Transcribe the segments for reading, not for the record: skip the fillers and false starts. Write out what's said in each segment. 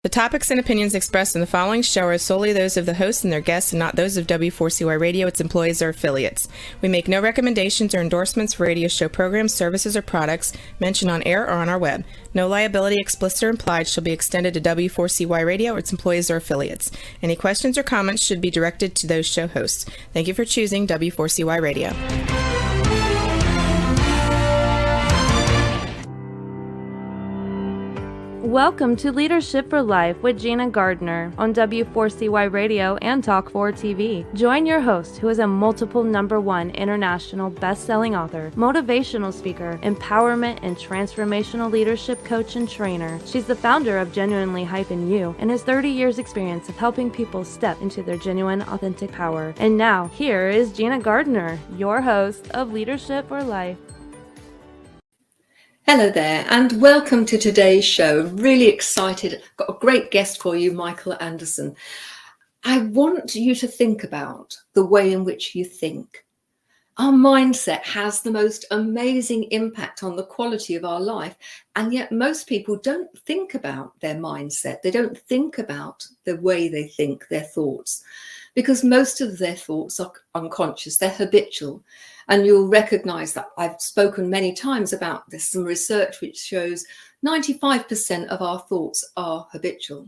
The topics and opinions expressed in the following show are solely those of the host and their guests and not those of W4CY Radio, its employees, or affiliates. We make no recommendations or endorsements for radio show programs, services, or products mentioned on air or on our web. No liability, explicit or implied, shall be extended to W4CY Radio or its employees or affiliates. Any questions or comments should be directed to those show hosts. Thank you for choosing W4CY Radio. Welcome to Leadership for Life with Gina Gardner on W4CY Radio and Talk4 TV. Join your host, who is a multiple #1 international best-selling author, motivational speaker, empowerment and transformational leadership coach and trainer. She's the founder of Genuinely Hyphen You and has 30 years experience of helping people step into their genuine, authentic power. And now, here is Gina Gardner, your host of Leadership for Life. Hello there and welcome to today's show. Really excited. Got a great guest for you, Michael Anderson. I want you to think about the way in which you think. Our mindset has the most amazing impact on the quality of our life, and yet most people don't think about their mindset. They don't think about the way they think, their thoughts, because most of their thoughts are unconscious, they're habitual. And you'll recognize that I've spoken many times about this, some research which shows 95% of our thoughts are habitual.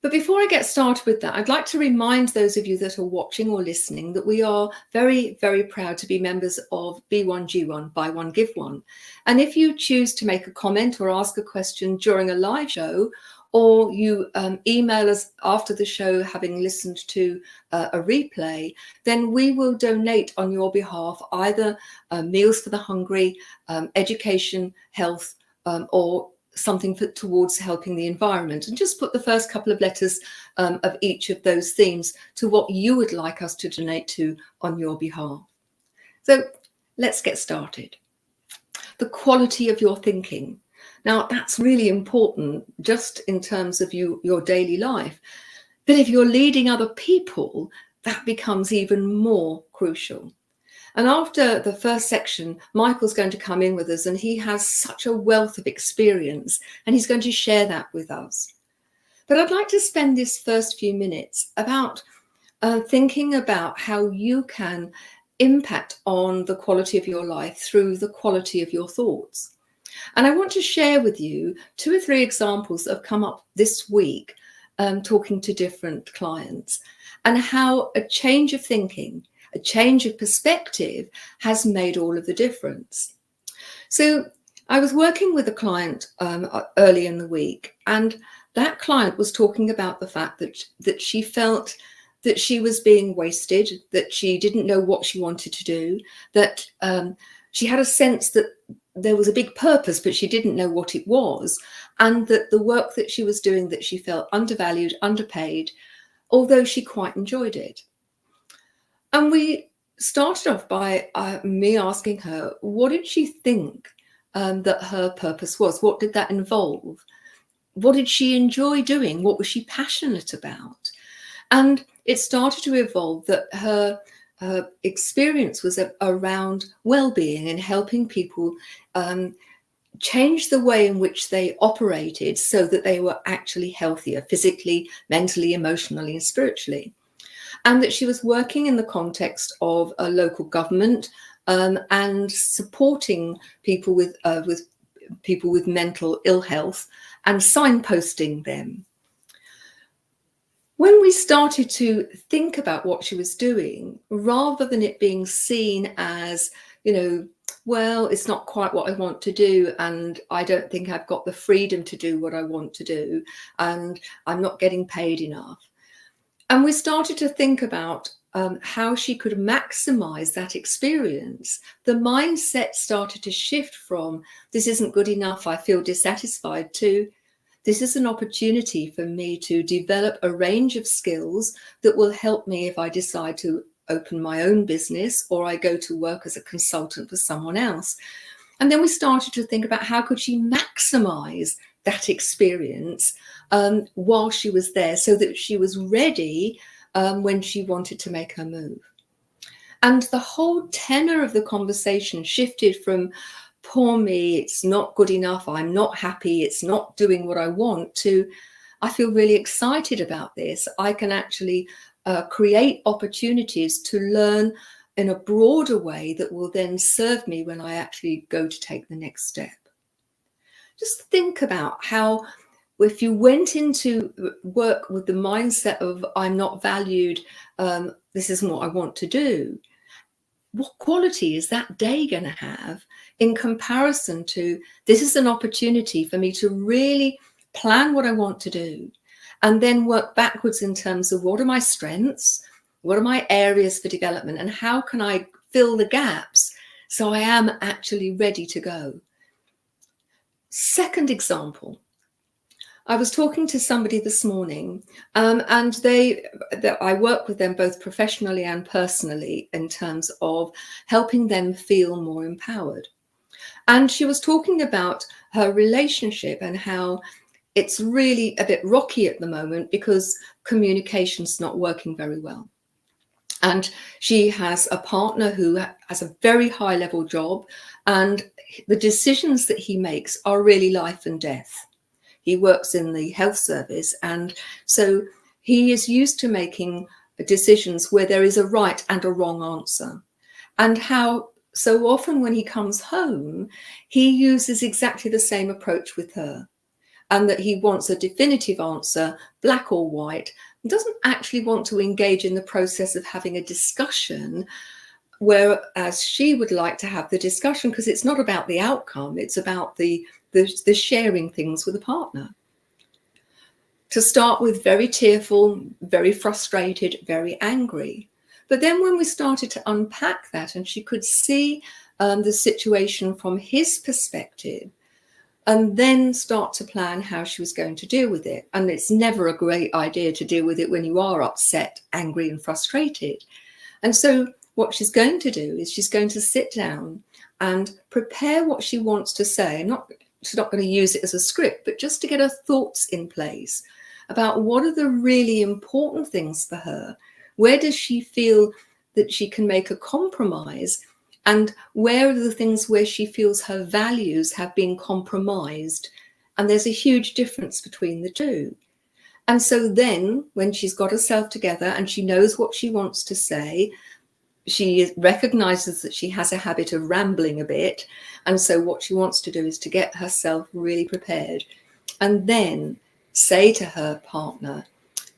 But before I get started with that, I'd like to remind those of you that are watching or listening that we are very, very proud to be members of B1G1, Buy One, Give One. And if you choose to make a comment or ask a question during a live show, or you email us after the show having listened to a replay, then we will donate on your behalf either Meals for the Hungry, education, health, or something towards helping the environment. And just put the first couple of letters of each of those themes to what you would like us to donate to on your behalf. So let's get started. The quality of your thinking. Now, that's really important just in terms of your daily life. But if you're leading other people, that becomes even more crucial. And after the first section, Michael's going to come in with us, and he has such a wealth of experience, and he's going to share that with us. But I'd like to spend this first few minutes about thinking about how you can impact on the quality of your life through the quality of your thoughts. And I want to share with you 2 or 3 examples that have come up this week talking to different clients, and how a change of thinking, a change of perspective has made all of the difference. So I was working with a client early in the week, and that client was talking about the fact that she felt that she was being wasted, that she didn't know what she wanted to do, that she had a sense that there was a big purpose, but she didn't know what it was, and that the work that she was doing, that she felt undervalued, underpaid, although she quite enjoyed it. And we started off by me asking her, what did she think that her purpose was? What did that involve? What did she enjoy doing? What was she passionate about? And it started to evolve that her experience was around well-being and helping people change the way in which they operated so that they were actually healthier physically, mentally, emotionally, and spiritually. And that she was working in the context of a local government and supporting people with mental ill health and signposting them. When we started to think about what she was doing, rather than it being seen as, well, it's not quite what I want to do, and I don't think I've got the freedom to do what I want to do, and I'm not getting paid enough. And we started to think about how she could maximize that experience. The mindset started to shift from, this isn't good enough, I feel dissatisfied, to, this is an opportunity for me to develop a range of skills that will help me if I decide to open my own business or I go to work as a consultant for someone else. And then we started to think about how could she maximize that experience while she was there so that she was ready when she wanted to make her move. And the whole tenor of the conversation shifted from, poor me, it's not good enough, I'm not happy, it's not doing what I want, to, I feel really excited about this. I can actually create opportunities to learn in a broader way that will then serve me when I actually go to take the next step. Just think about how, if you went into work with the mindset of I'm not valued, this isn't what I want to do, what quality is that day going to have in comparison to this is an opportunity for me to really plan what I want to do and then work backwards in terms of what are my strengths, what are my areas for development, and how can I fill the gaps so I am actually ready to go. Second example, I was talking to somebody this morning, and I work with them both professionally and personally in terms of helping them feel more empowered. And she was talking about her relationship and how it's really a bit rocky at the moment because communication's not working very well. And she has a partner who has a very high level job, and the decisions that he makes are really life and death. He works in the health service, and so he is used to making decisions where there is a right and a wrong answer. And how so often when he comes home, he uses exactly the same approach with her, and that he wants a definitive answer, black or white, and doesn't actually want to engage in the process of having a discussion, whereas she would like to have the discussion because it's not about the outcome, it's about the sharing things with a partner. To start with, very tearful, very frustrated, very angry. But then when we started to unpack that and she could see the situation from his perspective, and then start to plan how she was going to deal with it. And it's never a great idea to deal with it when you are upset, angry and frustrated. And so what she's going to do is she's going to sit down and prepare what she wants to say. She's not going to use it as a script, but just to get her thoughts in place about what are the really important things for her. Where does she feel that she can make a compromise? And where are the things where she feels her values have been compromised? And there's a huge difference between the two. And so then when she's got herself together and she knows what she wants to say, she recognizes that she has a habit of rambling a bit. And so what she wants to do is to get herself really prepared and then say to her partner,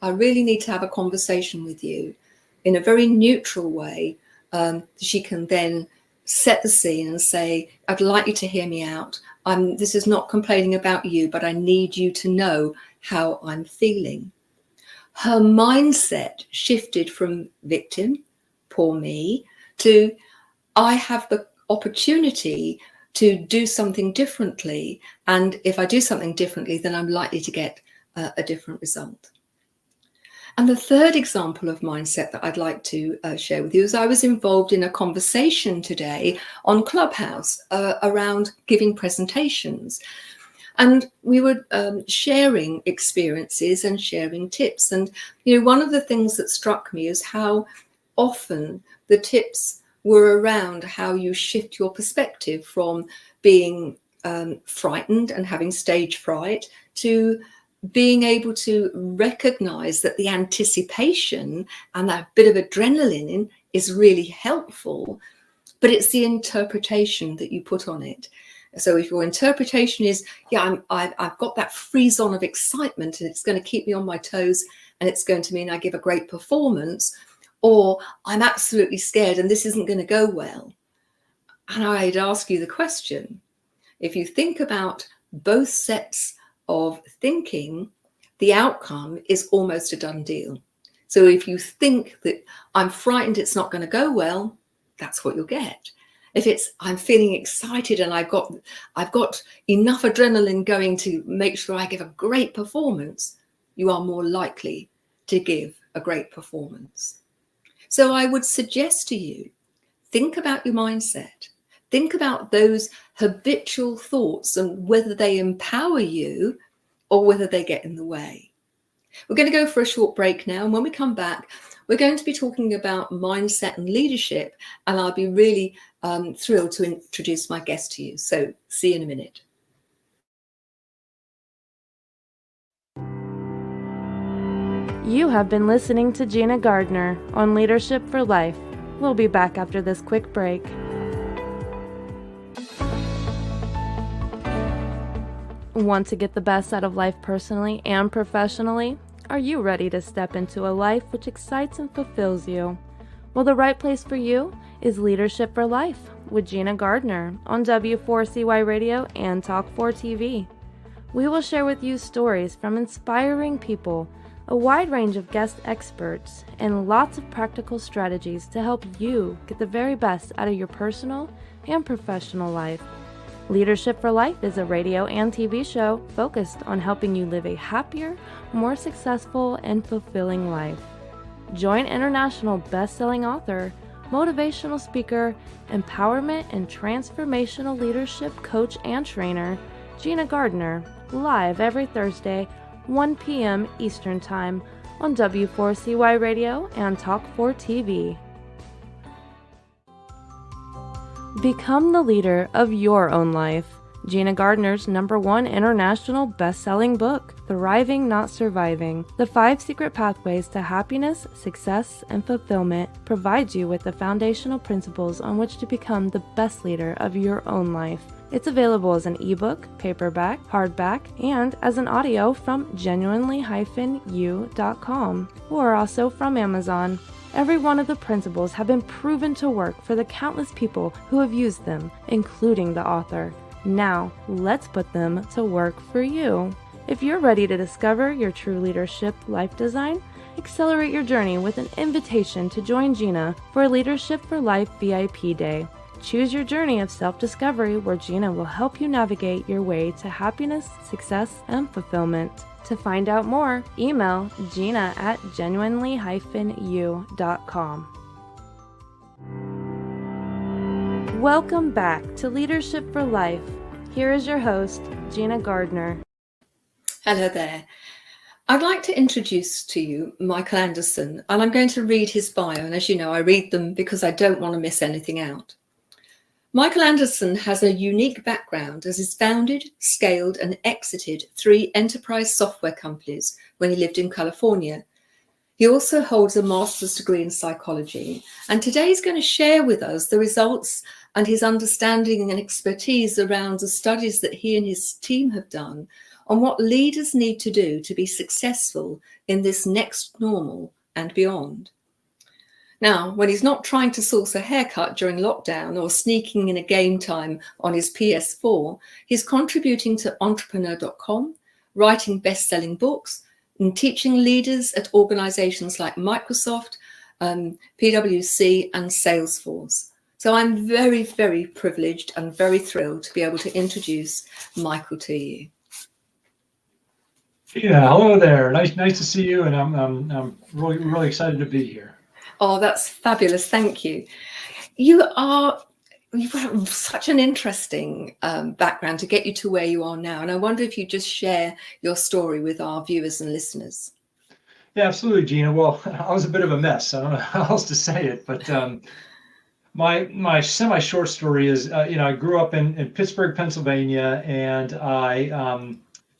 I really need to have a conversation with you in a very neutral way. She can then set the scene and say, I'd like you to hear me out. This is not complaining about you, but I need you to know how I'm feeling. Her mindset shifted from victim, poor me, to I have the opportunity to do something differently. And if I do something differently, then I'm likely to get a different result. And the third example of mindset that I'd like to share with you is I was involved in a conversation today on Clubhouse around giving presentations. And we were sharing experiences and sharing tips. And, one of the things that struck me is how often the tips were around how you shift your perspective from being frightened and having stage fright to being able to recognize that the anticipation and that bit of adrenaline is really helpful, but it's the interpretation that you put on it. So if your interpretation is, I've got that freeze on of excitement and it's going to keep me on my toes and it's going to mean I give a great performance, or I'm absolutely scared and this isn't going to go well. And I'd ask you the question, if you think about both sets of thinking, the outcome is almost a done deal. So if you think that I'm frightened, it's not going to go well, that's what you'll get. If it's I'm feeling excited and I've got enough adrenaline going to make sure I give a great performance, you are more likely to give a great performance. So I would suggest to you, think about your mindset. Think about those habitual thoughts and whether they empower you or whether they get in the way. We're going to go for a short break now. And when we come back, we're going to be talking about mindset and leadership. And I'll be really thrilled to introduce my guest to you. So see you in a minute. You have been listening to Gina Gardner on Leadership for Life. We'll be back after this quick break. Want to get the best out of life personally and professionally? Are you ready to step into a life which excites and fulfills you? Well, the right place for you is Leadership for Life with Gina Gardner on W4CY Radio and Talk4 TV. We will share with you stories from inspiring people, a wide range of guest experts, and lots of practical strategies to help you get the very best out of your personal and professional life. Leadership for Life is a radio and TV show focused on helping you live a happier, more successful, and fulfilling life. Join international best-selling author, motivational speaker, empowerment and transformational leadership coach and trainer, Gina Gardner, live every Thursday, 1 p.m. Eastern Time on W4CY Radio and Talk4 TV. Become the leader of your own life. Gina Gardner's #1 international best-selling book, Thriving Not Surviving, The 5 Secret Pathways to Happiness, Success, and Fulfillment, provides you with the foundational principles on which to become the best leader of your own life. It's available as an ebook, paperback, hardback, and as an audio from genuinely-u.com, or also from Amazon. Every one of the principles have been proven to work for the countless people who have used them, including the author. Now, let's put them to work for you. If you're ready to discover your true leadership life design, accelerate your journey with an invitation to join Gina for Leadership for Life VIP Day. Choose your journey of self-discovery where Gina will help you navigate your way to happiness, success, and fulfillment. To find out more, email gina@genuinely-u.com. Welcome back to Leadership for Life. Here is your host, Gina Gardner. Hello there. I'd like to introduce to you Michael Anderson, and I'm going to read his bio. And as you know, I read them because I don't want to miss anything out. Michael Anderson has a unique background as he's founded, scaled, and exited 3 enterprise software companies when he lived in California. He also holds a master's degree in psychology, and today he's going to share with us the results and his understanding and expertise around the studies that he and his team have done on what leaders need to do to be successful in this next normal and beyond. Now, when he's not trying to source a haircut during lockdown or sneaking in a game time on his PS4, he's contributing to entrepreneur.com, writing best-selling books, and teaching leaders at organizations like Microsoft, PwC, and Salesforce. So I'm very, very privileged and very thrilled to be able to introduce Michael to you. Yeah, hello there. Nice to see you, and I'm really excited to be here. Oh, that's fabulous. Thank you. You've got such an interesting background to get you to where you are now. And I wonder if you just share your story with our viewers and listeners. Yeah, absolutely, Gina. Well, I was a bit of a mess. I don't know how else to say it, but my semi-short story is, I grew up in Pittsburgh, Pennsylvania, and I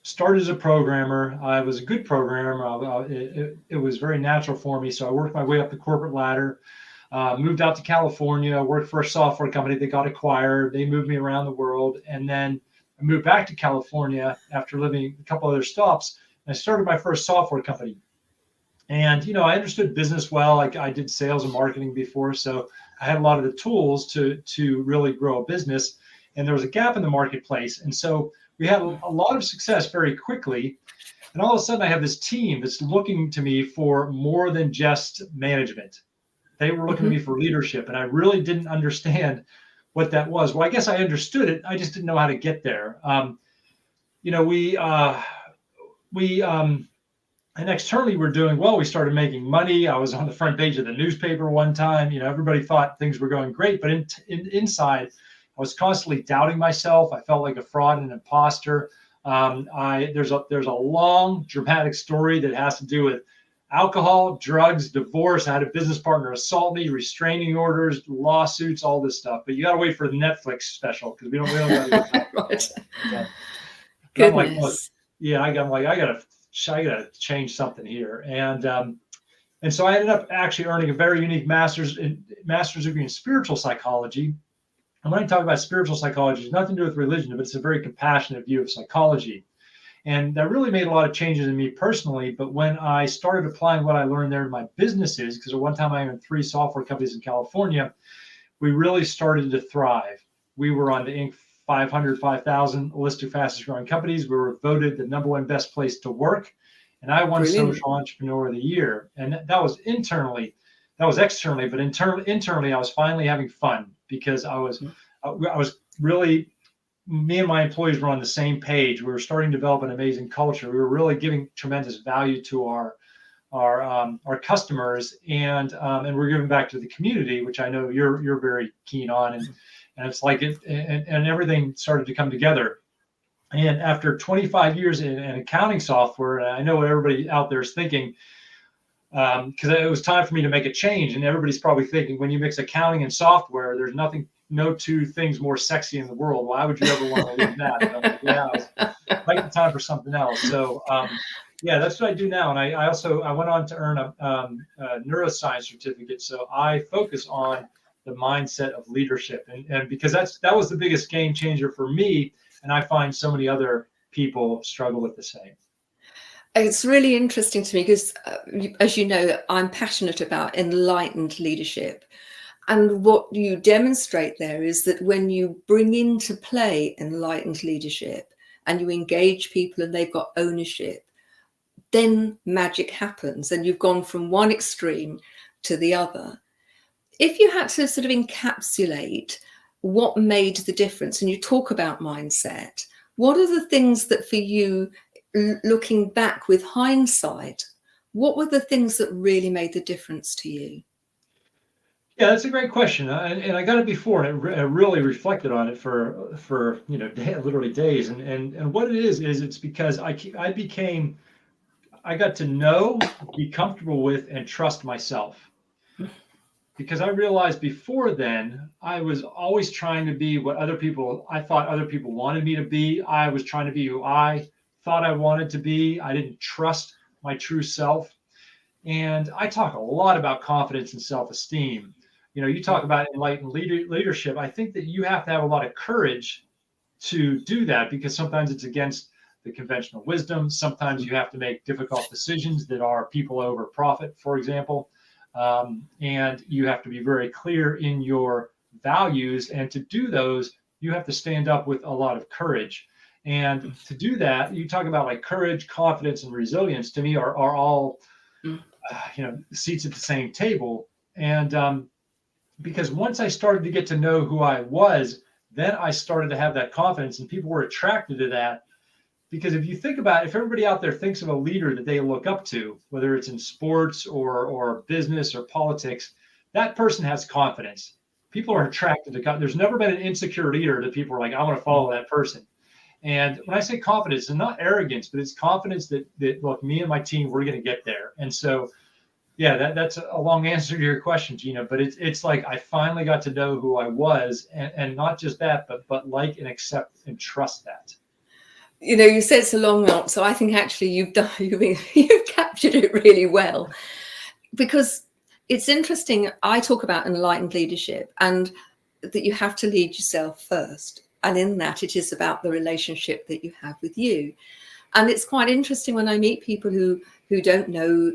started as a programmer. I was a good programmer. It was very natural for me. So I worked my way up the corporate ladder, moved out to California, worked for a software company that got acquired. They moved me around the world. And then I moved back to California after living a couple other stops. And I started my first software company. And, I understood business well. I did sales and marketing before. So I had a lot of the tools to really grow a business. And there was a gap in the marketplace. And so we had a lot of success very quickly. And all of a sudden I have this team that's looking to me for more than just management. They were looking to me for leadership. And I really didn't understand what that was. Well, I guess I understood it. I just didn't know how to get there. And externally we're doing well. We started making money. I was on the front page of the newspaper one time. Everybody thought things were going great, but inside I was constantly doubting myself. I felt like a fraud and an imposter. There's a long dramatic story that has to do with alcohol, drugs, divorce. I had a business partner assault me, restraining orders, lawsuits, all this stuff. But you got to wait for the Netflix special because we don't got to go. Right. Yeah. Goodness. I'm like, look, I got to I got to change something here. And so I ended up actually earning a very unique master's degree in spiritual psychology. And when I talk about spiritual psychology, it's nothing to do with religion, but it's a very compassionate view of psychology. And that really made a lot of changes in me personally. But when I started applying what I learned there in my businesses, because at one time I owned 3 software companies in California, we really started to thrive. We were on the Inc. 500, 5,000 list of fastest growing companies. We were voted the #1 best place to work. And I won Brilliant. Social Entrepreneur of the Year. And that was internally, that was externally, but internally, I was finally having fun because I was really, me and my employees were on the same page. We were starting to develop an amazing culture. We were really giving tremendous value to our customers, and we're giving back to the community, which I know you're very keen on, and it's like it, and everything started to come together. And after 25 years in accounting software, and I know what everybody out there is thinking, because it was time for me to make a change. And everybody's probably thinking, when you mix accounting and software, there's no 2 things more sexy in the world. Why would you ever want to leave that? And I'm like, yeah, it's like the time for something else. So yeah, that's what I do now. And I went on to earn a neuroscience certificate. So I focus on the mindset of leadership, and because that was the biggest game changer for me. And I find so many other people struggle with the same. It's really interesting to me because, as you know, I'm passionate about enlightened leadership. And what you demonstrate there is that when you bring into play enlightened leadership and you engage people and they've got ownership, then magic happens. And you've gone from one extreme to the other. If you had to sort of encapsulate what made the difference, and you talk about mindset, what are the things that for you, looking back with hindsight, what were the things that really made the difference to you? Yeah, that's a great question, and I got it before, and I really reflected on it for literally days. And what it is it's because I got to know, be comfortable with, and trust myself. Because I realized before then, I was always trying to be what I thought other people wanted me to be. I was trying to be who I thought I wanted to be. I didn't trust my true self. And I talk a lot about confidence and self-esteem. You talk about enlightened leadership. I think that you have to have a lot of courage to do that, because sometimes it's against the conventional wisdom. Sometimes you have to make difficult decisions that are people over profit, for example. And you have to be very clear in your values. And to do those, you have to stand up with a lot of courage. And to do that, you talk about like courage, confidence, and resilience, to me are all, seats at the same table. And because once I started to get to know who I was, then I started to have that confidence, and people were attracted to that. Because if you think about it, if everybody out there thinks of a leader that they look up to, whether it's in sports or business or politics, that person has confidence. People are attracted to confidence. There's never been an insecure leader that people are like, I want to follow that person. And when I say confidence, it's not arrogance, but it's confidence that look, me and my team, we're going to get there. And so, yeah, that's a long answer to your question, Gina. But it's like I finally got to know who I was, and not just that, but like and accept and trust that. You said it's a long answer. So I think actually you've captured it really well, because it's interesting. I talk about enlightened leadership, and that you have to lead yourself first. And in that, it is about the relationship that you have with you. And it's quite interesting when I meet people who don't know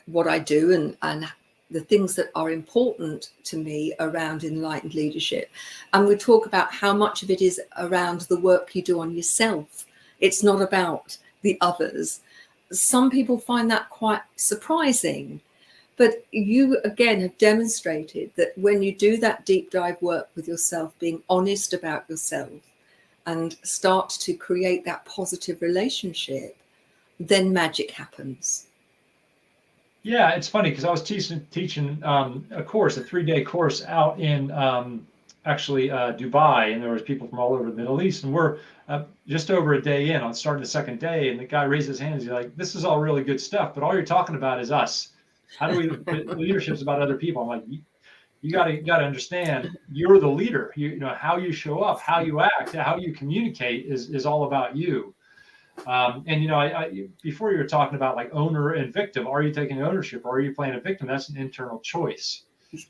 what I do and the things that are important to me around enlightened leadership. And we talk about how much of it is around the work you do on yourself. It's not about the others. Some people find that quite surprising. But you, again, have demonstrated that when you do that deep dive work with yourself, being honest about yourself and start to create that positive relationship, then magic happens. Yeah, it's funny because I was teaching a course, a 3-day course out in Dubai, and there was people from all over the Middle East, and we're just over a day in on starting the second day, and the guy raised his hand. He's like, "This is all really good stuff, but all you're talking about is us. How do we? Leadership's about other people." I'm like, you got to understand, you're the leader. You know how you show up, how you act, how you communicate is all about you. And before you were talking about like owner and victim, are you taking ownership or are you playing a victim? That's an internal choice.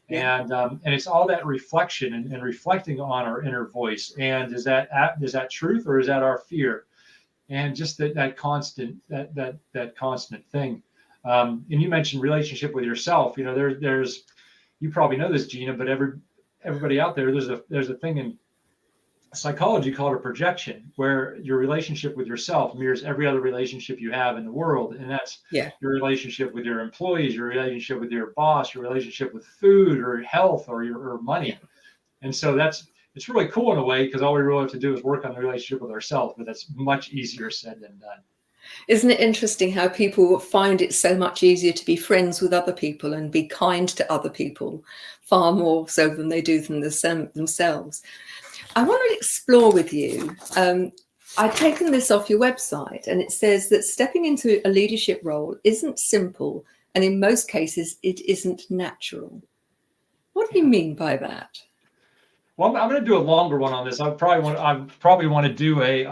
Yeah. And it's all that reflection and reflecting on our inner voice. And is that truth or is that our fear? And just that constant thing. And you mentioned relationship with yourself. There's you probably know this, Gina, but everybody out there, there's a thing in psychology called a projection, where your relationship with yourself mirrors every other relationship you have in the world. And that's Yeah. your relationship with your employees, your relationship with your boss, your relationship with food or health or money. Yeah. And so it's really cool in a way, because all we really have to do is work on the relationship with ourselves, but that's much easier said than done. Isn't it interesting how people find it so much easier to be friends with other people and be kind to other people, far more so than they do themselves? I want to explore with you. I've taken this off your website, and it says that stepping into a leadership role isn't simple, and in most cases, it isn't natural. What do you mean by that? Well, I'm going to do a longer one on this. I probably want to do a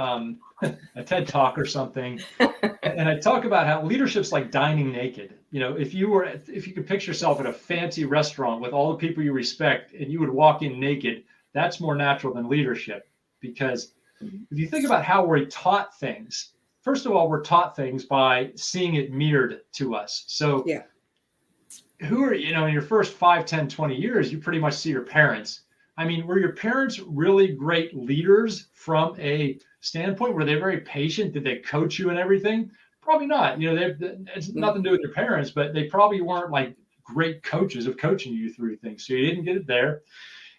TED talk or something. And I talk about how leadership's like dining naked. If you could picture yourself at a fancy restaurant with all the people you respect and you would walk in naked, that's more natural than leadership. Because if you think about how we're taught things, first of all, we're taught things by seeing it mirrored to us. So Yeah. who are, in your first 5, 10, 20 years, you pretty much see your parents. I mean, were your parents really great leaders from a standpoint? Were they very patient? Did they coach you and everything? Probably not. It's nothing to do with your parents, but they probably weren't like great coaches of coaching you through things. So you didn't get it there.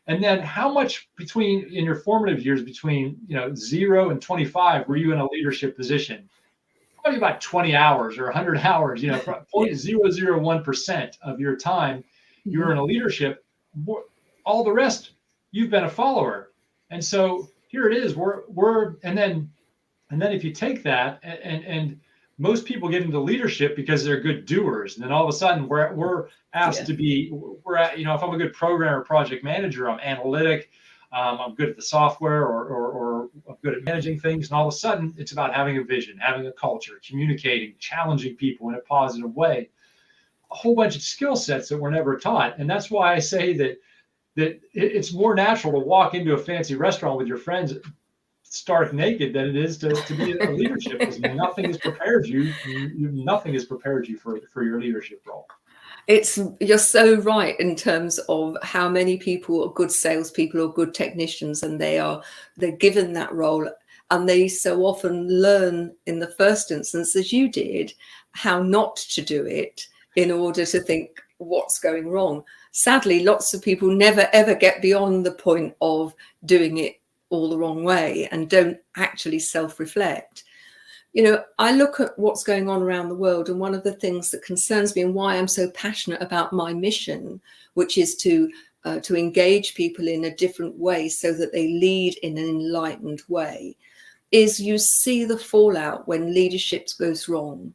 And then how much in your formative years between 0 and 25 were you in a leadership position? Probably about 20 hours or 100 hours. 0.001% of your time you're in a leadership. All the rest, you've been a follower. And so here it is. And then if you take that and most people get into leadership because they're good doers, and then all of a sudden we're asked to be. If I'm a good programmer, project manager, I'm analytic, I'm good at the software, or I'm good at managing things, and all of a sudden it's about having a vision, having a culture, communicating, challenging people in a positive way. A whole bunch of skill sets that were never taught, and that's why I say that it's more natural to walk into a fancy restaurant with your friends stark naked than it is to be a leadership, because nothing has prepared you. Nothing has prepared you for your leadership role. You're so right in terms of how many people are good salespeople or good technicians, and they're given that role, and they so often learn in the first instance, as you did, how not to do it in order to think what's going wrong. Sadly, lots of people never ever get beyond the point of doing it all the wrong way and don't actually self-reflect. I look at what's going on around the world, and one of the things that concerns me and why I'm so passionate about my mission, which is to engage people in a different way so that they lead in an enlightened way, is you see the fallout when leadership goes wrong.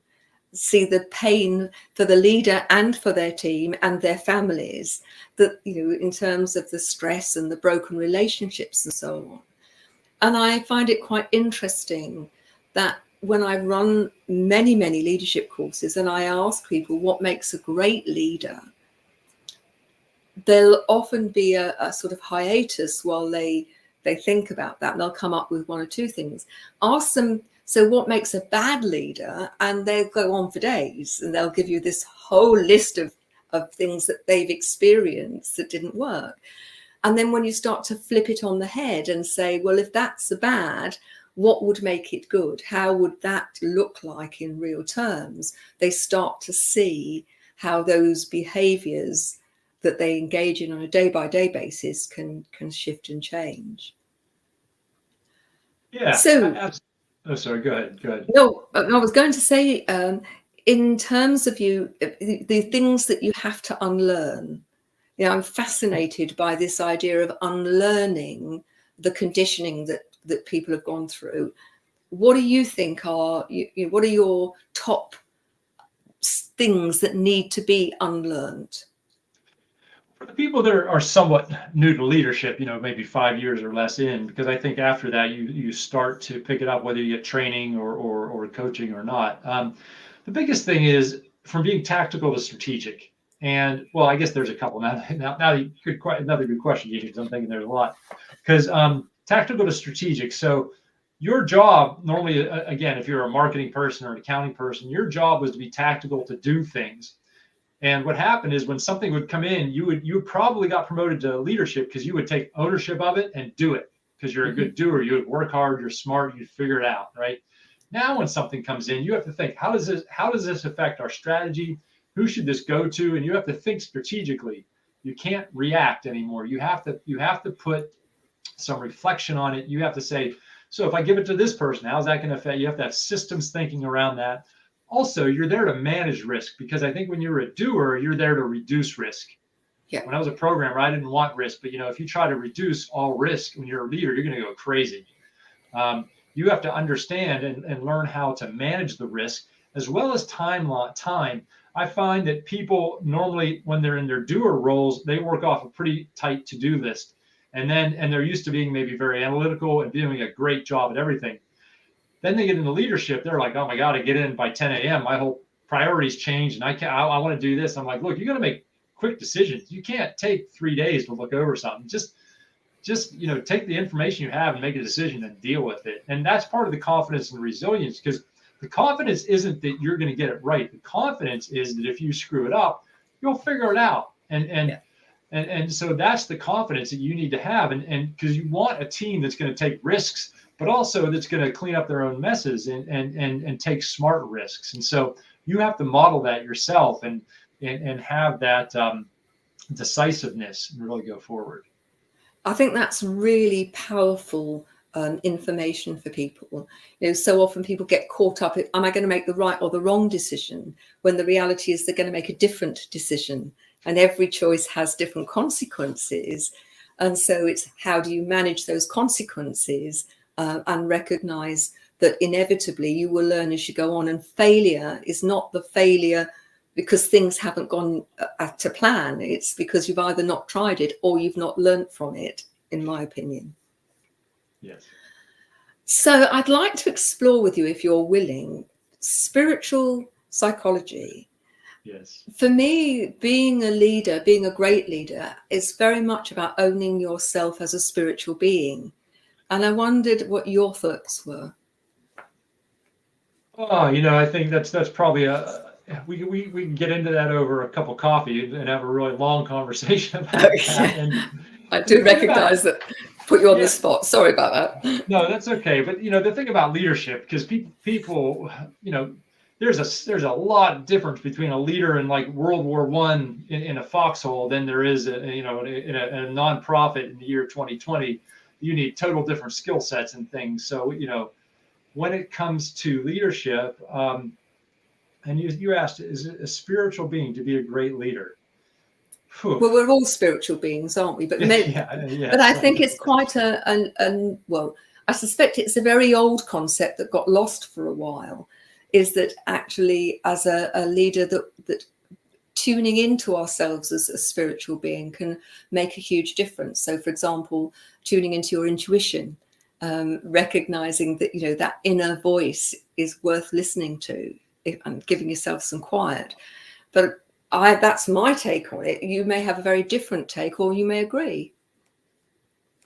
See the pain for the leader and for their team and their families, that in terms of the stress and the broken relationships and so on. And I find it quite interesting that when I run many leadership courses and I ask people what makes a great leader, there'll often be a sort of hiatus while they think about that, and they'll come up with one or two things. Ask them, so what makes a bad leader? And they'll go on for days and they'll give you this whole list of things that they've experienced that didn't work. And then when you start to flip it on the head and say, well, if that's the bad, what would make it good? How would that look like in real terms? They start to see how those behaviors that they engage in on a day-by-day basis can shift and change. Yeah. So, sorry, go ahead. No, I was going to say, in terms of the things that you have to unlearn, I'm fascinated by this idea of unlearning the conditioning that people have gone through. What do you think what are your top things that need to be unlearned? For the people that are somewhat new to leadership, maybe 5 years or less in, because I think after that you start to pick it up, whether you get training or coaching or not. The biggest thing is from being tactical to strategic. And well, I guess there's a couple now. Another good question, because I'm thinking there's a lot. Because tactical to strategic. So your job normally, again, if you're a marketing person or an accounting person, your job was to be tactical to do things. And what happened is when something would come in, you probably got promoted to leadership because you would take ownership of it and do it because you're a good doer. You would work hard, you're smart, you figure it out, right? Now, when something comes in, you have to think, how does this affect our strategy? Who should this go to? And you have to think strategically. You can't react anymore. You have to put some reflection on it. You have to say, so if I give it to this person, how's that going to affect? You have to have systems thinking around that. Also, you're there to manage risk, because I think when you're a doer, you're there to reduce risk. Yeah. When I was a programmer, I didn't want risk, but if you try to reduce all risk when you're a leader, you're going to go crazy. You have to understand and learn how to manage the risk as well as time. I find that people normally, when they're in their doer roles, they work off a pretty tight to-do list, and they're used to being maybe very analytical and doing a great job at everything. Then they get into leadership. They're like, oh my God, I get in by 10 a.m. My whole priorities change, and I want to do this. I'm like, look, you're going to make quick decisions. You can't take 3 days to look over something. Just take the information you have and make a decision and deal with it. And that's part of the confidence and resilience, because the confidence isn't that you're going to get it right. The confidence is that if you screw it up, you'll figure it out. And so that's the confidence that you need to have. And because you want a team that's going to take risks, but also that's going to clean up their own messes and take smart risks. And so you have to model that yourself and have that decisiveness and really go forward. I think that's really powerful information for people. So often people get caught up in, am I going to make the right or the wrong decision? When the reality is they're going to make a different decision, and every choice has different consequences. And so it's how do you manage those consequences and recognize that inevitably you will learn as you go on. And failure is not the failure because things haven't gone to plan. It's because you've either not tried it or you've not learnt from it, in my opinion. Yes. So I'd like to explore with you, if you're willing, spiritual psychology. Yes. For me, being a leader, being a great leader, is very much about owning yourself as a spiritual being. And I wondered what your thoughts were. Oh, I think that's probably we can get into that over a cup of coffee and have a really long conversation about that. And I do recognize that, put you on the spot. Sorry about that. No, that's okay. But the thing about leadership, because people, there's a lot of difference between a leader in like World War I in a foxhole than there is in a nonprofit in the year 2020. You need total different skill sets and things. So when it comes to leadership, and you asked, is it a spiritual being to be a great leader? Whew. Well, we're all spiritual beings, aren't we? But but I think it's quite well, I suspect it's a very old concept that got lost for a while, is that actually as a leader that tuning into ourselves as a spiritual being can make a huge difference. So, for example, tuning into your intuition, recognizing that, that inner voice is worth listening to and giving yourself some quiet. But that's my take on it. You may have a very different take, or you may agree.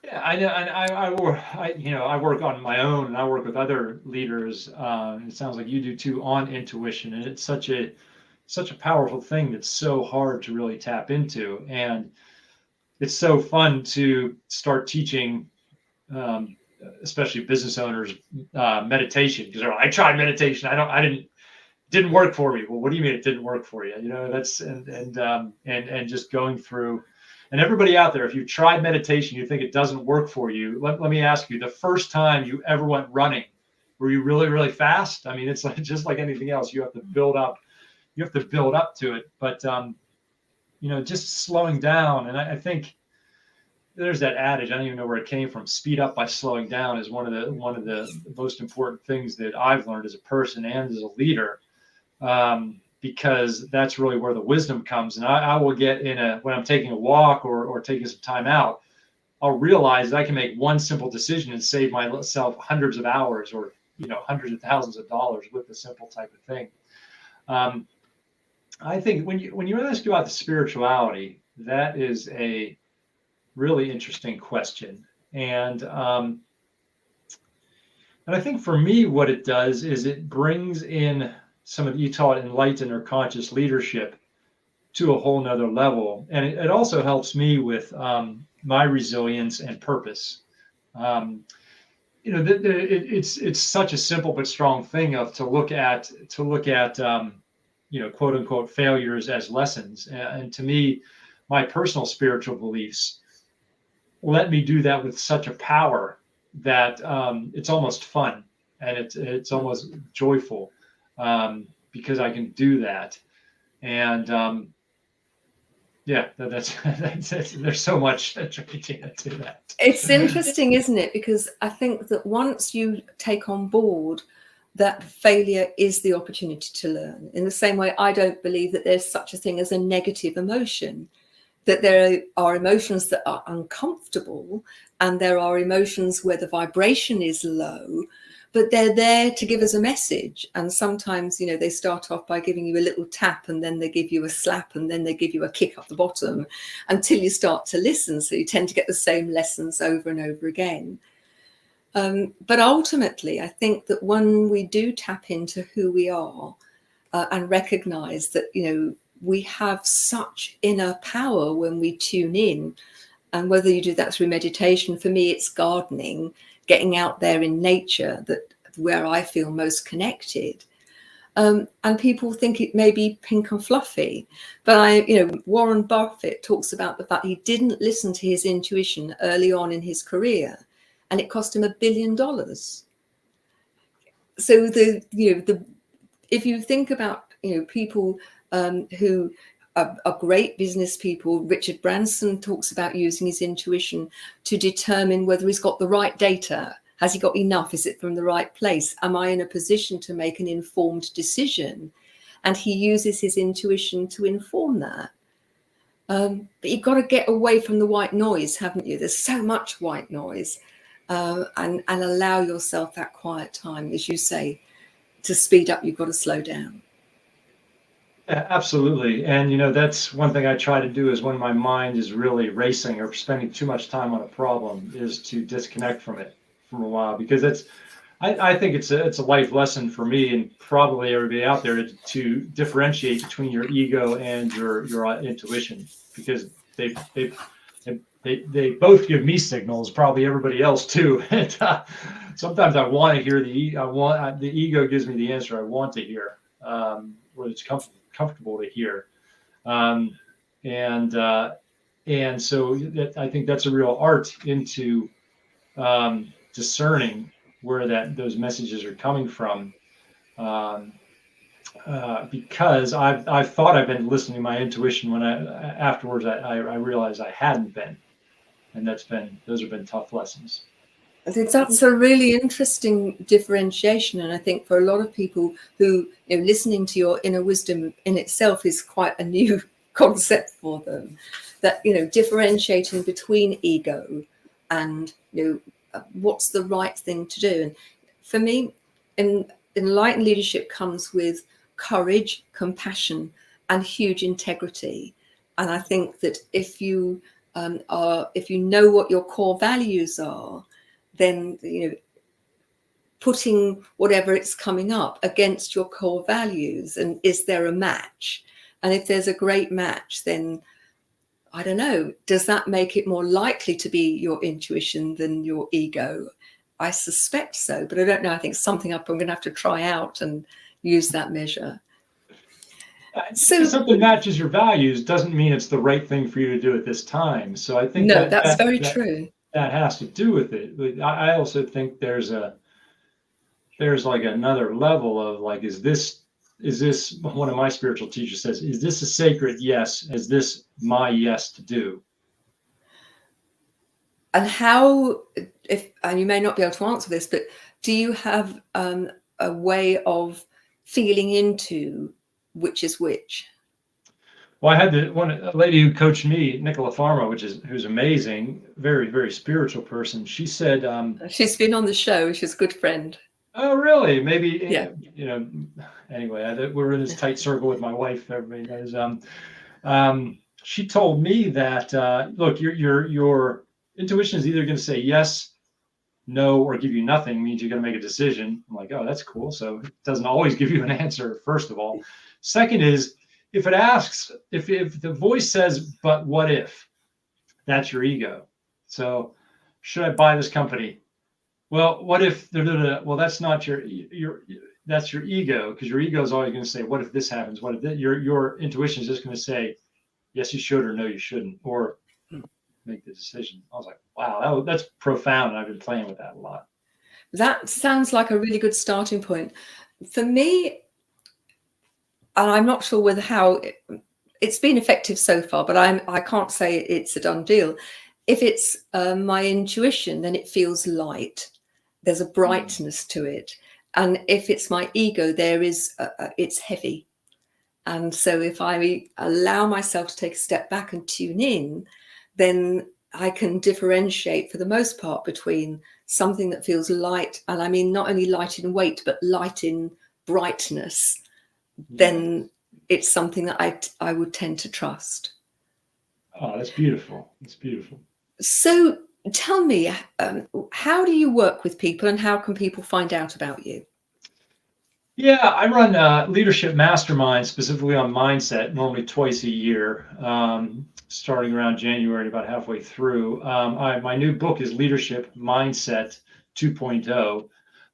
Yeah, I know, and I work on my own, and I work with other leaders. It sounds like you do too, on intuition, and it's such a powerful thing that's so hard to really tap into, and it's so fun to start teaching, especially business owners, meditation, because they're like, I tried meditation, didn't work for me. Well, what do you mean it didn't work for you? That's and just going through. And everybody out there, if you've tried meditation, you think it doesn't work for you. Let me ask you: the first time you ever went running, were you really, really fast? I mean, it's just like anything else. You have to build up. You have to build up to it. But just slowing down. And I think there's that adage. I don't even know where it came from. Speed up by slowing down is one of the most important things that I've learned as a person and as a leader. because that's really where the wisdom comes. And I will get when I'm taking a walk or taking some time out, I'll realize that I can make one simple decision and save myself hundreds of hours or, hundreds of thousands of dollars with a simple type of thing. I think when you ask about the spirituality, that is a really interesting question. And I think for me, what it does is it brings in some of, you call it enlightened or conscious leadership, to a whole nother level. And it also helps me with my resilience and purpose. It's such a simple but strong thing to look at quote unquote failures as lessons. And to me, my personal spiritual beliefs let me do that with such a power that it's almost fun, and it's almost joyful, because I can do that. And that's there's so much to that. It's interesting, isn't it? Because I think that once you take on board that failure is the opportunity to learn, in the same way I don't believe that there's such a thing as a negative emotion, that there are emotions that are uncomfortable and there are emotions where the vibration is low, but they're there to give us a message. And sometimes, they start off by giving you a little tap, and then they give you a slap, and then they give you a kick up the bottom until you start to listen. So you tend to get the same lessons over and over again. But ultimately, I think that when we do tap into who we are and recognize that, we have such inner power when we tune in, and whether you do that through meditation, for me, it's gardening, getting out there in nature, where I feel most connected. And people think it may be pink and fluffy, but Warren Buffett talks about the fact he didn't listen to his intuition early on in his career, and it cost him $1 billion. So if you think about people who are great business people, Richard Branson talks about using his intuition to determine whether he's got the right data. Has he got enough? Is it from the right place? Am I in a position to make an informed decision? And he uses his intuition to inform that. But you've got to get away from the white noise, haven't you? There's so much white noise, and allow yourself that quiet time, as you say. To speed up, you've got to slow down. Yeah, absolutely. And, that's one thing I try to do is when my mind is really racing or spending too much time on a problem, is to disconnect from it for a while, because I think it's a life lesson for me, and probably everybody out there, to differentiate between your ego and your intuition, because they both give me signals, probably everybody else too. And, sometimes I want to hear the ego gives me the answer I want to hear, where it's comfortable to hear, and so I think that's a real art into discerning where those messages are coming from, because I've thought I've been listening to my intuition when afterwards I realized I hadn't been, and those have been tough lessons. I think that's a really interesting differentiation, and I think for a lot of people who listening to your inner wisdom in itself is quite a new concept for them, that differentiating between ego and what's the right thing to do. And for me, enlightened leadership comes with courage, compassion, and huge integrity. And I think that if you know what your core values are, then putting whatever it's coming up against your core values, and is there a match? And if there's a great match, then I don't know, does that make it more likely to be your intuition than your ego? I suspect so, but I don't know. I think it's something I'm going to have to try out and use that measure. So if something matches your values doesn't mean it's the right thing for you to do at this time. So I think that's very true. That has to do with it. But I also think there's like another level of like, is this, one of my spiritual teachers says, is this a sacred yes? Is this my yes to do? And how, and you may not be able to answer this, but do you have a way of feeling into which is which? Well, I had a lady who coached me, Nicola Farma, who's amazing, very, very spiritual person. She said, She's been on the show. She's a good friend. "Oh, really? Maybe, Yeah. Anyway, we're in this tight circle with my wife. Everybody knows. She told me that, look, your intuition is either going to say yes, no, or give you nothing. Means you're going to make a decision." I'm like, "Oh, that's cool." So it doesn't always give you an answer, first of all. Second is, if it asks, if the voice says, "But what if?" That's your ego. So, should I buy this company? Well, what if? Well, that's not that's your ego, because your ego is always going to say, "What if this happens? What if your intuition is just going to say, yes, you should, or no, you shouldn't, or make the decision." I was like, wow, that's profound. And I've been playing with that a lot. That sounds like a really good starting point. For me, and I'm not sure whether how it's been effective so far, but I can't say it's a done deal. If it's my intuition, then it feels light. There's a brightness to it. And if it's my ego, it's heavy. And so if I allow myself to take a step back and tune in, then I can differentiate for the most part between something that feels light, and I mean not only light in weight, but light in brightness. Then it's something that I would tend to trust. Oh, that's beautiful. That's beautiful. So tell me, how do you work with people, and how can people find out about you? Yeah, I run leadership masterminds specifically on mindset, normally twice a year, starting around January, about halfway through. My new book is Leadership Mindset 2.0,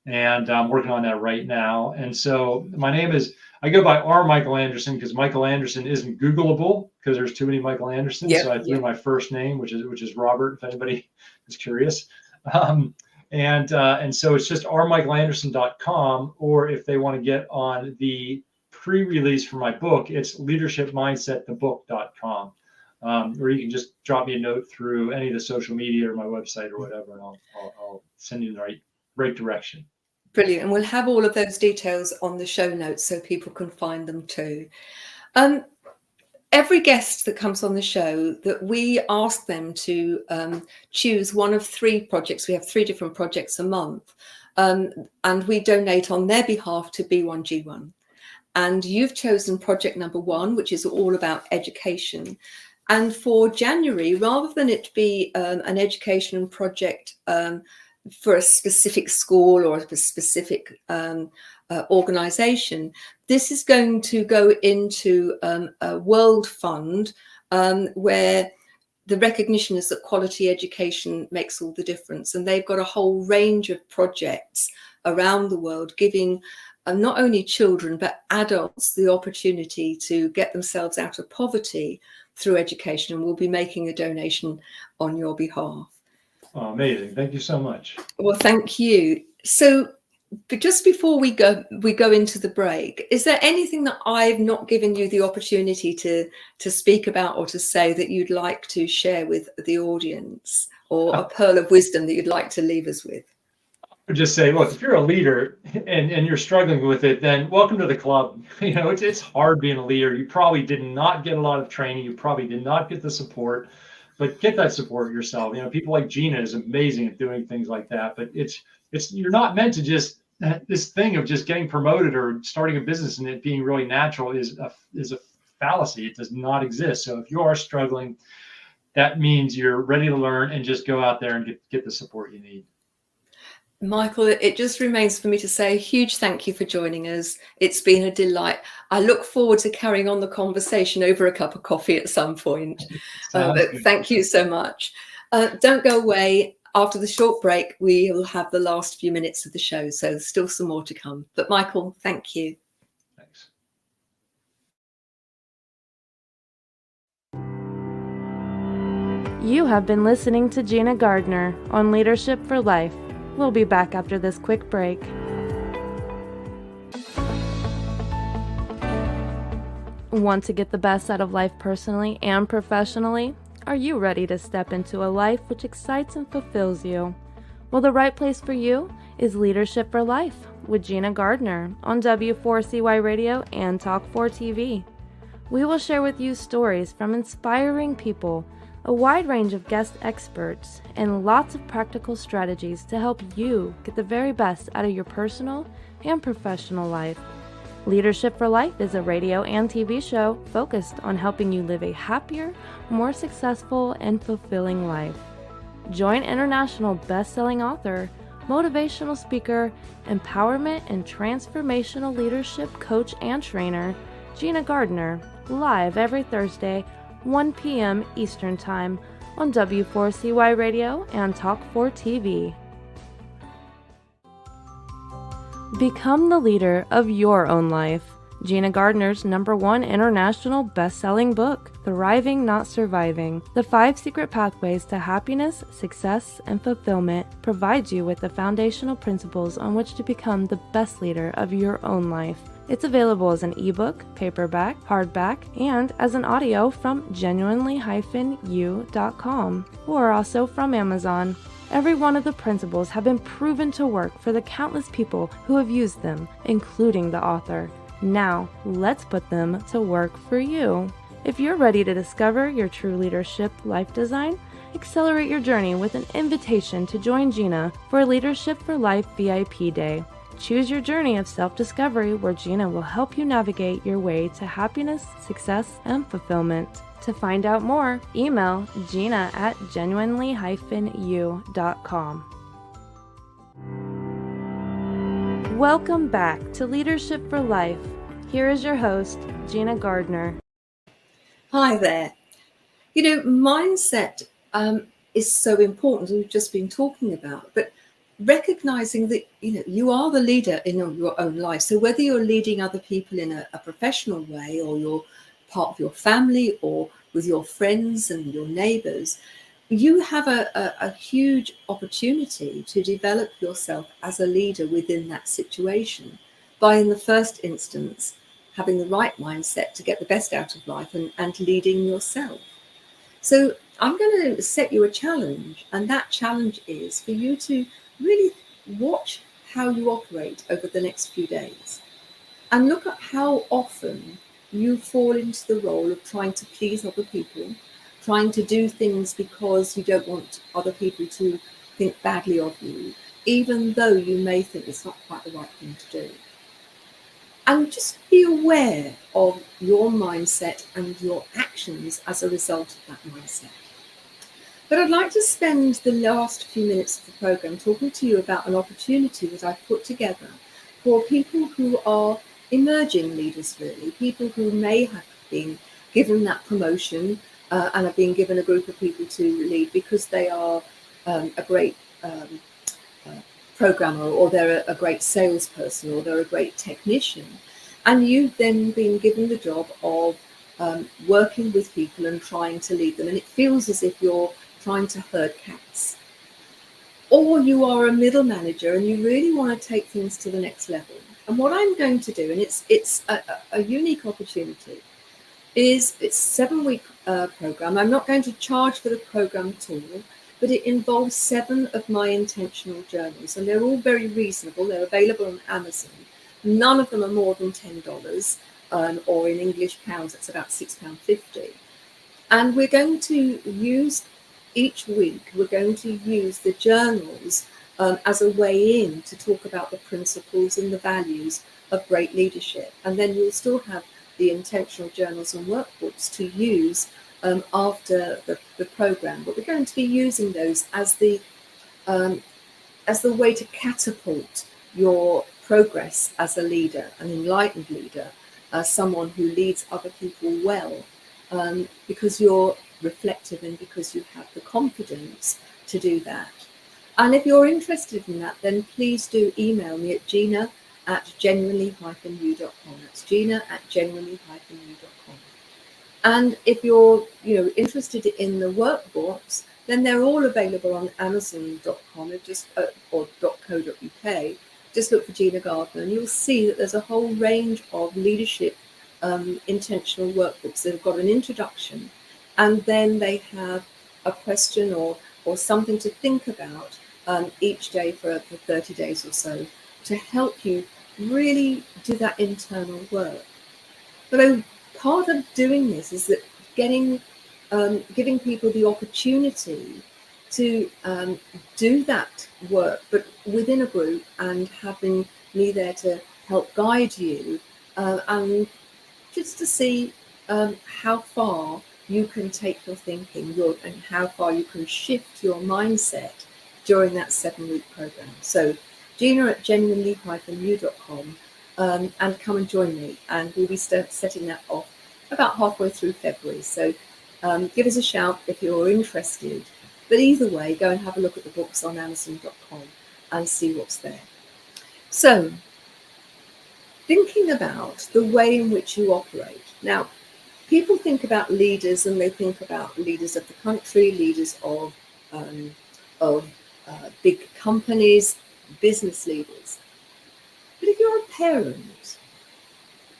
and I'm working on that right now. And so my name is, I go by R. Michael Anderson, because Michael Anderson isn't Googleable because there's too many Michael Andersons. So I threw my first name, which is Robert, if anybody is curious. And so it's just rmichaelanderson.com, or if they want to get on the pre-release for my book, it's leadershipmindsetthebook.com, or you can just drop me a note through any of the social media or my website or whatever, and I'll send you in the right direction. Brilliant. And we'll have all of those details on the show notes so people can find them too. Every guest that comes on the show, that we ask them to choose one of 3 projects. We have 3 different projects a month, and we donate on their behalf to B1G1. And you've chosen project number 1, which is all about education. And for January, rather than it be an education project for a specific school or a specific organization, this is going to go into a world fund where the recognition is that quality education makes all the difference. And they've got a whole range of projects around the world giving not only children but adults the opportunity to get themselves out of poverty through education. And we'll be making a donation on your behalf. Oh, amazing. Thank you so much. Well, thank you. So, but just before we go into the break, is there anything that I've not given you the opportunity to speak about or to say that you'd like to share with the audience, or a pearl of wisdom that you'd like to leave us with? I would just say, look, if you're a leader and you're struggling with it, then welcome to the club. It's hard being a leader. You probably did not get a lot of training. You probably did not get the support. But get that support yourself. People like Gina is amazing at doing things like that. But you're not meant to just, this thing of just getting promoted or starting a business and it being really natural is a fallacy. It does not exist. So if you are struggling, that means you're ready to learn, and just go out there and get the support you need. Michael, it just remains for me to say a huge thank you for joining us. It's been a delight. I look forward to carrying on the conversation over a cup of coffee at some point. Thank you so much. Don't go away. After the short break, we will have the last few minutes of the show, so there's still some more to come. But Michael, thank you. Thanks. You have been listening to Gina Gardner on Leadership for Life. We'll be back after this quick break. Want to get the best out of life personally and professionally? Are you ready to step into a life which excites and fulfills you? Well, the right place for you is Leadership for Life with Gina Gardner on W4CY Radio and Talk4 TV. We will share with you stories from inspiring people, a wide range of guest experts, and lots of practical strategies to help you get the very best out of your personal and professional life. Leadership for Life is a radio and TV show focused on helping you live a happier, more successful, and fulfilling life. Join international best-selling author, motivational speaker, empowerment and transformational leadership coach and trainer, Gina Gardner, live every Thursday, 1 p.m. Eastern Time on W4CY Radio and Talk4 TV. Become the leader of your own life. Gina Gardner's #1 international best-selling book, Thriving Not Surviving, The 5 Secret Pathways to Happiness, Success, and Fulfillment, provides you with the foundational principles on which to become the best leader of your own life. It's available as an ebook, paperback, hardback, and as an audio from genuinely-u.com, or also from Amazon. Every one of the principles have been proven to work for the countless people who have used them, including the author. Now, let's put them to work for you. If you're ready to discover your true leadership life design, accelerate your journey with an invitation to join Gina for Leadership for Life VIP Day. Choose your journey of self-discovery where Gina will help you navigate your way to happiness, success, and fulfillment. To find out more, email gina@genuinely-u.com. Welcome back to Leadership for Life. Here is your host, Gina Gardner. Hi there. Mindset is so important, as we've just been talking about, but recognizing that you are the leader in your own life. So whether you're leading other people in a professional way, or you're part of your family, or with your friends and your neighbors, you have a huge opportunity to develop yourself as a leader within that situation by, in the first instance, having the right mindset to get the best out of life and leading yourself. So I'm going to set you a challenge, and that challenge is for you to really watch how you operate over the next few days and look at how often you fall into the role of trying to please other people, trying to do things because you don't want other people to think badly of you, even though you may think it's not quite the right thing to do. And just be aware of your mindset and your actions as a result of that mindset. But I'd like to spend the last few minutes of the program talking to you about an opportunity that I've put together for people who are emerging leaders, really, people who may have been given that promotion and have been given a group of people to lead because they are a great programmer, or they're a great salesperson, or they're a great technician. And you've then been given the job of working with people and trying to lead them. And it feels as if you're trying to herd cats. Or you are a middle manager and you really want to take things to the next level. And what I'm going to do, and it's a unique opportunity, is it's a 7-week program. I'm not going to charge for the program at all, but it involves 7 of my intentional journals, and they're all very reasonable. They're available on Amazon. None of them are more than $10, or in English pounds, it's about £6.50. And we're going to use each week, we're going to use the journals as a way in to talk about the principles and the values of great leadership. And then you'll still have the intentional journals and workbooks to use after the program. But we're going to be using those as the way to catapult your progress as a leader, an enlightened leader, someone who leads other people well, because you're reflective and because you have the confidence to do that. And if you're interested in that, then please do email me at gina@genuinely-u.com. That's gina@genuinely-u.com. And if you're interested in the workbooks, then they're all available on amazon.com or .co.uk. Just look for Gina Gardner and you'll see that there's a whole range of leadership intentional workbooks that have got an introduction, and then they have a question or something to think about each day for 30 days or so to help you really do that internal work. But part of doing this is that giving people the opportunity to do that work, but within a group, and having me there to help guide you, and just to see how far you can take your thinking, and how far you can shift your mindset during that 7-week program. So Gina at genuinely-you.com, and come and join me, and we'll be setting that off about halfway through February. So give us a shout if you're interested. But either way, go and have a look at the books on Amazon.com and see what's there. So, thinking about the way in which you operate. Now, people think about leaders, and they think about leaders of the country, leaders of big companies, business leaders. But if you're a parent,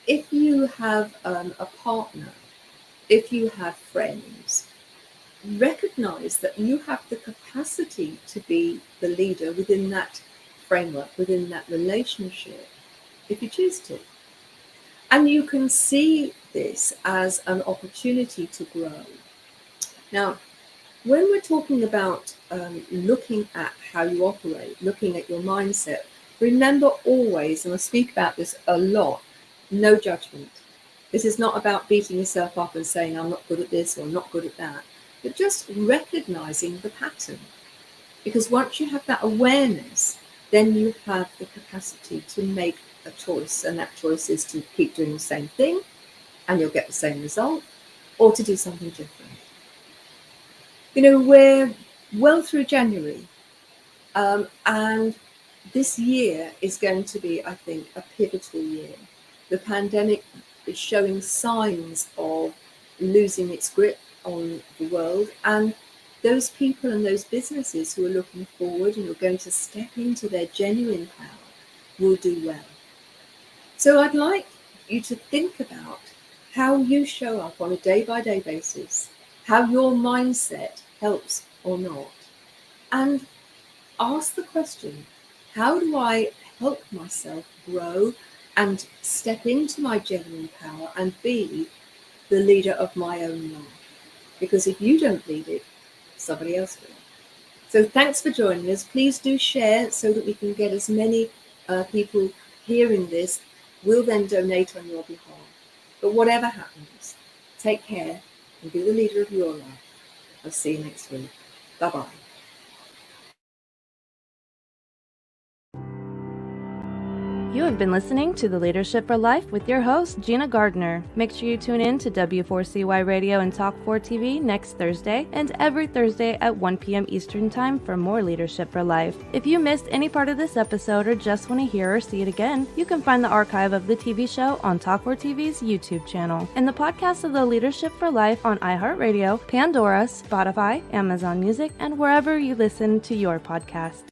if you have a partner, if you have friends, recognize that you have the capacity to be the leader within that framework, within that relationship, if you choose to. And you can see this as an opportunity to grow. Now, when we're talking about looking at how you operate, looking at your mindset, remember always, and I speak about this a lot, no judgment. This is not about beating yourself up and saying, I'm not good at this or I'm not good at that, but just recognizing the pattern. Because once you have that awareness, then you have the capacity to make a choice, and that choice is to keep doing the same thing and you'll get the same result, or to do something different. You know, we're well through January, and this year is going to be, I think, a pivotal year. The pandemic is showing signs of losing its grip on the world, and those people and those businesses who are looking forward and are going to step into their genuine power will do well. So I'd like you to think about how you show up on a day-by-day basis, how your mindset helps or not, and ask the question, how do I help myself grow and step into my genuine power and be the leader of my own life? Because if you don't lead it, somebody else will. So thanks for joining us. Please do share so that we can get as many people hearing this. We'll then donate on your behalf. But whatever happens, take care and be the leader of your life. I'll see you next week. Bye-bye. You have been listening to The Leadership for Life with your host, Gina Gardner. Make sure you tune in to W4CY Radio and Talk 4 TV next Thursday and every Thursday at 1 p.m. Eastern Time for more Leadership for Life. If you missed any part of this episode or just want to hear or see it again, you can find the archive of the TV show on Talk 4 TV's YouTube channel and the podcast of The Leadership for Life on iHeartRadio, Pandora, Spotify, Amazon Music, and wherever you listen to your podcast.